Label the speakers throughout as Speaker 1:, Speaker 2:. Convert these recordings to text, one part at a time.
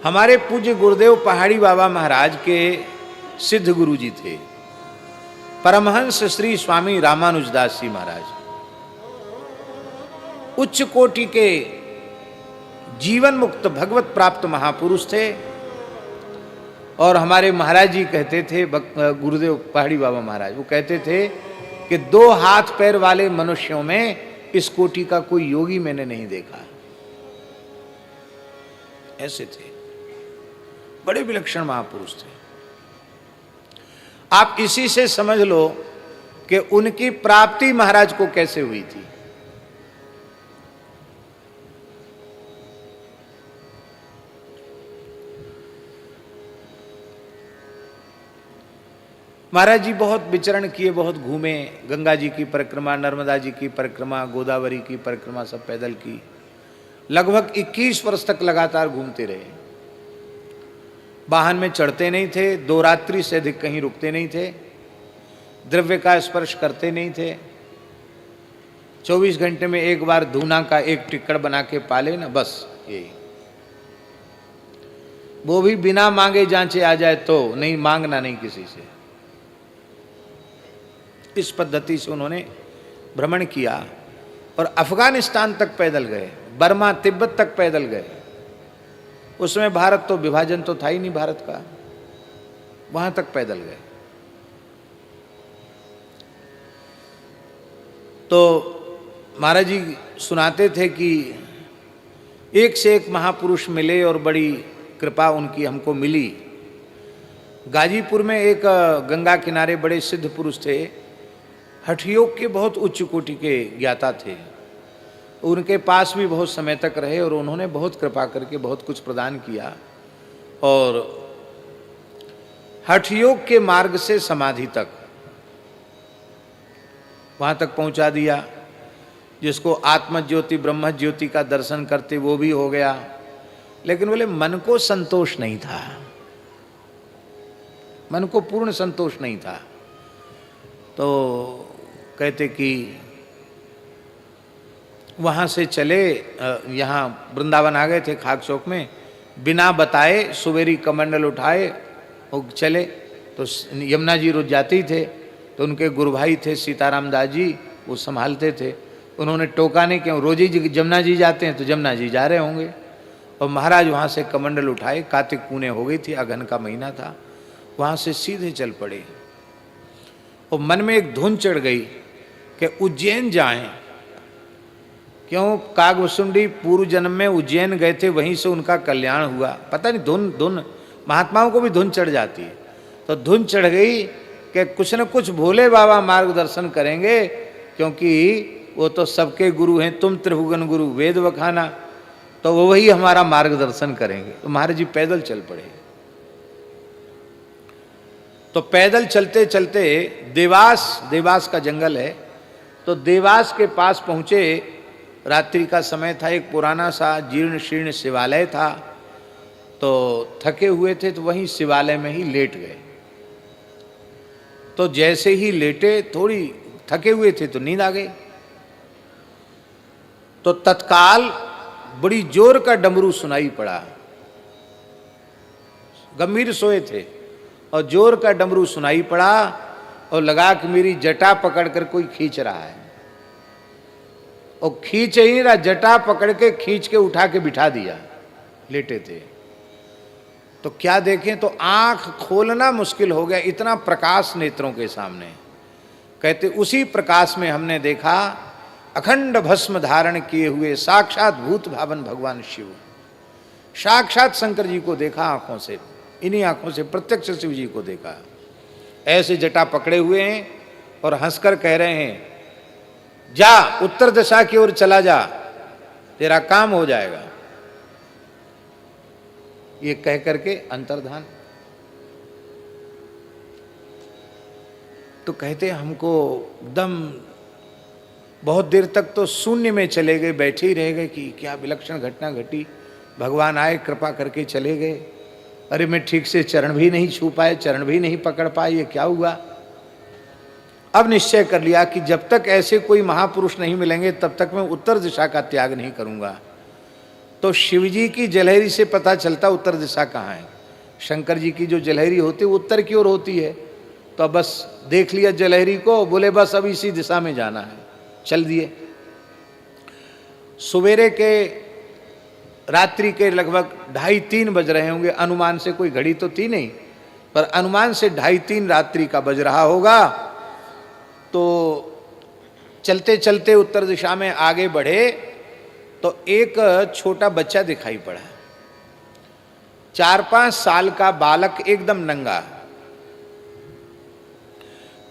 Speaker 1: हमारे पूज्य गुरुदेव पहाड़ी बाबा महाराज के सिद्ध गुरु जी थे परमहंस श्री स्वामी रामानुजदास जी महाराज। उच्च कोटि के जीवन मुक्त भगवत प्राप्त महापुरुष थे। और हमारे महाराज जी कहते थे, गुरुदेव पहाड़ी बाबा महाराज, वो कहते थे कि 2 हाथ पैर वाले मनुष्यों में इस कोटि का कोई योगी मैंने नहीं देखा। ऐसे थे, बड़े विलक्षण महापुरुष थे। आप इसी से समझ लो कि उनकी प्राप्ति महाराज को कैसे हुई थी। महाराज जी बहुत विचरण किए, बहुत घूमे, गंगा जी की परिक्रमा, नर्मदा जी की परिक्रमा, गोदावरी की परिक्रमा सब पैदल की। लगभग 21 वर्ष तक लगातार घूमते रहे। वाहन में चढ़ते नहीं थे, 2 रात्रि से अधिक कहीं रुकते नहीं थे, द्रव्य का स्पर्श करते नहीं थे। 24 घंटे में एक बार धूना का एक टिक्कड़ बना के पाले ना, बस यही। वो भी बिना मांगे जांचे आ जाए तो, नहीं मांगना नहीं किसी से। इस पद्धति से उन्होंने भ्रमण किया और अफगानिस्तान तक पैदल गए, बर्मा तिब्बत तक पैदल गए। उसमें भारत तो विभाजन तो था ही नहीं भारत का, वहां तक पैदल गए। तो महाराज जी सुनाते थे कि एक से एक महापुरुष मिले और बड़ी कृपा उनकी हमको मिली। गाजीपुर में एक गंगा किनारे बड़े सिद्ध पुरुष थे, हठ योग के बहुत उच्च कोटि के ज्ञाता थे। उनके पास भी बहुत समय तक रहे और उन्होंने बहुत कृपा करके बहुत कुछ प्रदान किया और हठ योग के मार्ग से समाधि तक वहां तक पहुंचा दिया। जिसको आत्म ज्योति ब्रह्म ज्योति का दर्शन करते वो भी हो गया। लेकिन बोले मन को संतोष नहीं था, मन को पूर्ण संतोष नहीं था। तो कहते कि वहाँ से चले, यहाँ वृंदावन आ गए थे खाक चौक में, बिना बताए सुबेरी कमंडल उठाए और चले। तो यमुना जी रोज जाते ही थे, तो उनके गुरु भाई थे सीताराम दास जी, वो संभालते थे। उन्होंने टोका नहीं, क्यों रोज ही जमुना जी जाते हैं तो जमुना जी जा रहे होंगे। और महाराज वहाँ से कमंडल उठाए, कार्तिक पूर्णे हो गई थी, अगहन का महीना था, वहाँ से सीधे चल पड़े। और मन में एक धुन चढ़ गई कि उज्जैन जाएं। क्यों? कागभुसुंडी पूर्व जन्म में उज्जैन गए थे, वहीं से उनका कल्याण हुआ। पता नहीं, धुन महात्माओं को भी धुन चढ़ जाती है। तो धुन चढ़ गई कि कुछ न कुछ भोले बाबा मार्गदर्शन करेंगे, क्योंकि वो तो सबके गुरु हैं, तुम त्रिभुवन गुरु वेद वखाना, तो वो वही हमारा मार्गदर्शन करेंगे। तो महाराज जी पैदल चल पड़े। तो पैदल चलते चलते देवास का जंगल है, तो देवास के पास पहुंचे। रात्रि का समय था, एक पुराना सा जीर्ण शीर्ण शिवालय था। तो थके हुए थे तो वहीं शिवालय में ही लेट गए। तो जैसे ही लेटे, थोड़ी थके हुए थे तो नींद आ गई। तो तत्काल बड़ी जोर का डमरू सुनाई पड़ा। गंभीर सोए थे और जोर का डमरू सुनाई पड़ा और लगा कि मेरी जटा पकड़कर कोई खींच रहा है। और खींच ही रहा, जटा पकड़ के खींच के उठा के बिठा दिया। लेटे थे तो क्या देखें, तो आंख खोलना मुश्किल हो गया, इतना प्रकाश नेत्रों के सामने। कहते उसी प्रकाश में हमने देखा अखंड भस्म धारण किए हुए साक्षात भूत भावन भगवान शिव। साक्षात शंकर जी को देखा आंखों से, इन्हीं आंखों से प्रत्यक्ष शिव जी को देखा। ऐसे जटा पकड़े हुए हैं और हंसकर कह रहे हैं, जा उत्तर दिशा की ओर चला जा, तेरा काम हो जाएगा। ये कह करके अंतर्धान। तो कहते हमको एकदम बहुत देर तक तो शून्य में चले गए, बैठे ही रह गए कि क्या विलक्षण घटना घटी। भगवान आए, कृपा करके चले गए। अरे मैं ठीक से चरण भी नहीं छू पाए, चरण भी नहीं पकड़ पाए, ये क्या हुआ। अब निश्चय कर लिया कि जब तक ऐसे कोई महापुरुष नहीं मिलेंगे तब तक मैं उत्तर दिशा का त्याग नहीं करूंगा। तो शिव जी की जलहरी से पता चलता उत्तर दिशा कहाँ है। शंकर जी की जो जलहरी होती है वो उत्तर की ओर होती है। तो बस देख लिया जलहरी को, बोले बस अब इसी दिशा में जाना है, चल दिए। सवेरे के रात्रि के लगभग 2:30-3 बज रहे होंगे, अनुमान से, कोई घड़ी तो थी नहीं, पर अनुमान से 2:30-3 रात्रि का बज रहा होगा। तो चलते चलते उत्तर दिशा में आगे बढ़े तो एक छोटा बच्चा दिखाई पड़ा, 4-5 साल का बालक, एकदम नंगा।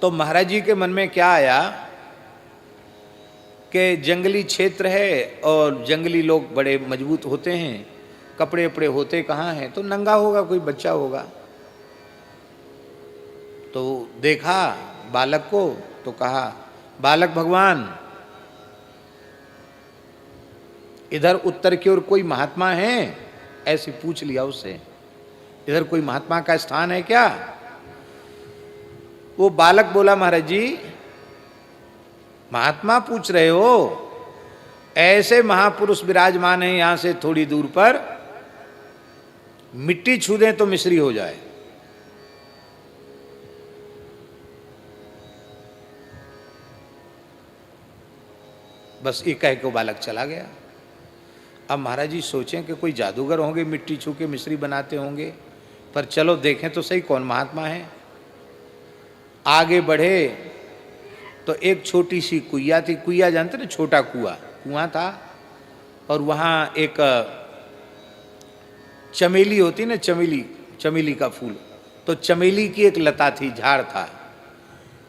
Speaker 1: तो महाराज जी के मन में क्या आया कि जंगली क्षेत्र है और जंगली लोग बड़े मजबूत होते हैं, कपड़े वपड़े होते कहाँ हैं, तो नंगा होगा, कोई बच्चा होगा। तो देखा बालक को तो कहा, बालक भगवान, इधर उत्तर की ओर कोई महात्मा है? ऐसे पूछ लिया उससे, इधर कोई महात्मा का स्थान है क्या? वो बालक बोला, महाराज जी महात्मा पूछ रहे हो? ऐसे महापुरुष विराजमान हैं यहां से थोड़ी दूर पर, मिट्टी छू दें तो मिश्री हो जाए। बस ये कह के वो बालक चला गया। अब महाराज जी सोचें कि कोई जादूगर होंगे, मिट्टी छू के मिश्री बनाते होंगे, पर चलो देखें तो सही कौन महात्मा है। आगे बढ़े तो एक छोटी सी कुइया थी, कुइया जानते ना, छोटा कुआं था, और वहाँ एक चमेली होती ना, चमेली का फूल, तो चमेली की एक लता थी, झाड़ था।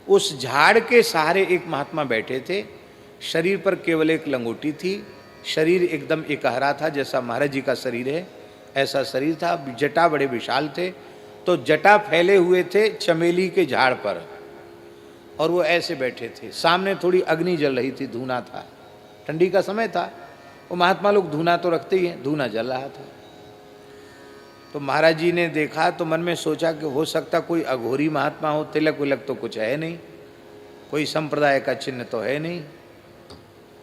Speaker 1: उस झाड़ के सहारे एक महात्मा बैठे थे, शरीर पर केवल एक लंगोटी थी, शरीर एकदम एकहरा था, जैसा महाराज जी का शरीर है ऐसा शरीर था, जटा बड़े विशाल थे। तो जटा फैले हुए थे चमेली के झाड़ पर, और वो ऐसे बैठे थे। सामने थोड़ी अग्नि जल रही थी, धुआं था, ठंडी का समय था, वो महात्मा लोग धुआं तो रखते ही हैं, धुआं जल रहा था। तो महाराज जी ने देखा तो मन में सोचा कि हो सकता कोई अघोरी महात्मा हो, तिलक विलक तो कुछ है नहीं, कोई संप्रदाय का चिन्ह तो है नहीं,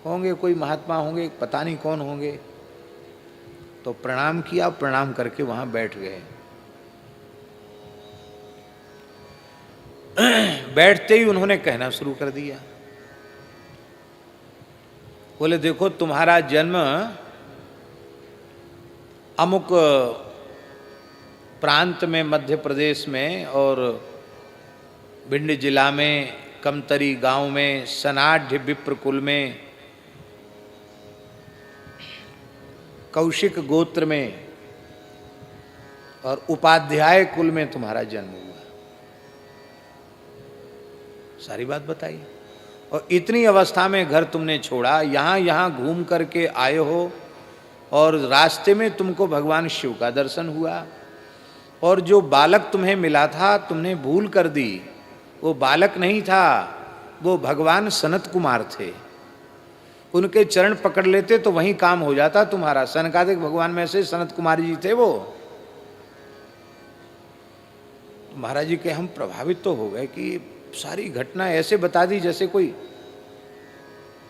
Speaker 1: होंगे कोई महात्मा होंगे, पता नहीं कौन होंगे। तो प्रणाम किया, प्रणाम करके वहां बैठ गए। बैठते ही उन्होंने कहना शुरू कर दिया, बोले देखो तुम्हारा जन्म अमुक प्रांत में, मध्य प्रदेश में, और भिंड जिला में कमतरी गांव में, सनाढ़ विप्र कुल में, कौशिक गोत्र में और उपाध्याय कुल में तुम्हारा जन्म हुआ। सारी बात बताई। और इतनी अवस्था में घर तुमने छोड़ा, यहाँ घूम करके आए हो, और रास्ते में तुमको भगवान शिव का दर्शन हुआ, और जो बालक तुम्हें मिला था तुमने भूल कर दी, वो बालक नहीं था, वो भगवान सनत कुमार थे। उनके चरण पकड़ लेते तो वहीं काम हो जाता तुम्हारा। सनकादिक भगवान में से सनत कुमार जी थे वो। महाराज जी के हम प्रभावित तो हो गए कि सारी घटना ऐसे बता दी जैसे कोई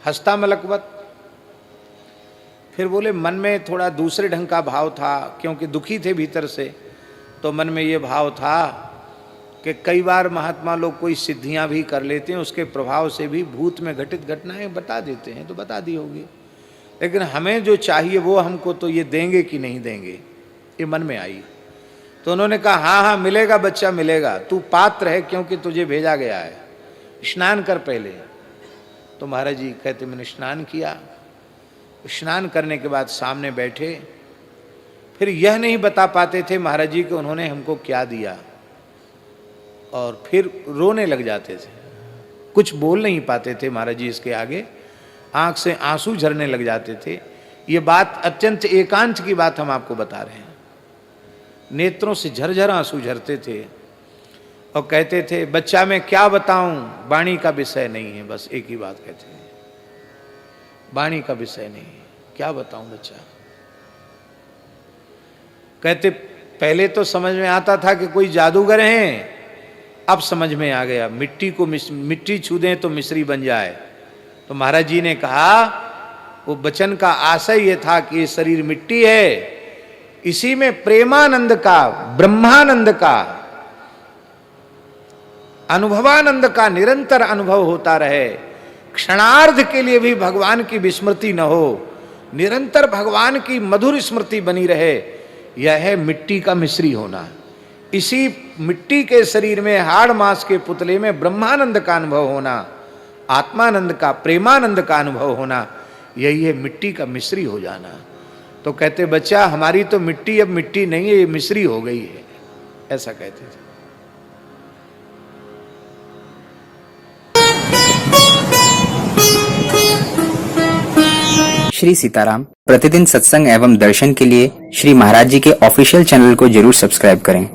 Speaker 1: हंसता मलकवत। फिर बोले मन में थोड़ा दूसरे ढंग का भाव था, क्योंकि दुखी थे भीतर से, तो मन में ये भाव था कि कई बार महात्मा लोग कोई सिद्धियां भी कर लेते हैं, उसके प्रभाव से भी भूत में घटित घटनाएं बता देते हैं, तो बता दी होगी, लेकिन हमें जो चाहिए वो हमको तो ये देंगे कि नहीं देंगे, ये मन में आई। तो उन्होंने कहा हाँ हाँ मिलेगा, बच्चा मिलेगा, तू पात्र है क्योंकि तुझे भेजा गया है, स्नान कर पहले। तो महाराज जी कहते मैंने स्नान किया। स्नान करने के बाद सामने बैठे, फिर यह नहीं बता पाते थे महाराज जी कि उन्होंने हमको क्या दिया, और फिर रोने लग जाते थे, कुछ बोल नहीं पाते थे महाराज जी इसके आगे, आंख से आंसू झरने लग जाते थे। ये बात अत्यंत एकांत की बात हम आपको बता रहे हैं। नेत्रों से झरझर आंसू झरते थे और कहते थे बच्चा मैं क्या बताऊं, वाणी का विषय नहीं है। बस एक ही बात कहते हैं, वाणी का विषय नहीं है, क्या बताऊं बच्चा। कहते पहले तो समझ में आता था कि कोई जादूगर हैं, अब समझ में आ गया मिट्टी छू दें तो मिश्री बन जाए। तो महाराज जी ने कहा वो वचन का आशय ये था कि ये शरीर मिट्टी है, इसी में प्रेमानंद का, ब्रह्मानंद का, अनुभवानंद का निरंतर अनुभव होता रहे, क्षणार्ध के लिए भी भगवान की विस्मृति न हो, निरंतर भगवान की मधुर स्मृति बनी रहे, यह है मिट्टी का मिश्री होना। इसी मिट्टी के शरीर में, हाड़ मांस के पुतले में ब्रह्मानंद का अनुभव होना, आत्मानंद का, प्रेमानंद का अनुभव होना, यही है मिट्टी का मिश्री हो जाना। तो कहते बच्चा हमारी तो मिट्टी अब मिट्टी नहीं है, ये मिश्री हो गई है, ऐसा कहते थे।
Speaker 2: श्री सीताराम प्रतिदिन सत्संग एवं दर्शन के लिए श्री महाराज जी के ऑफिशियल चैनल को जरूर सब्सक्राइब करें।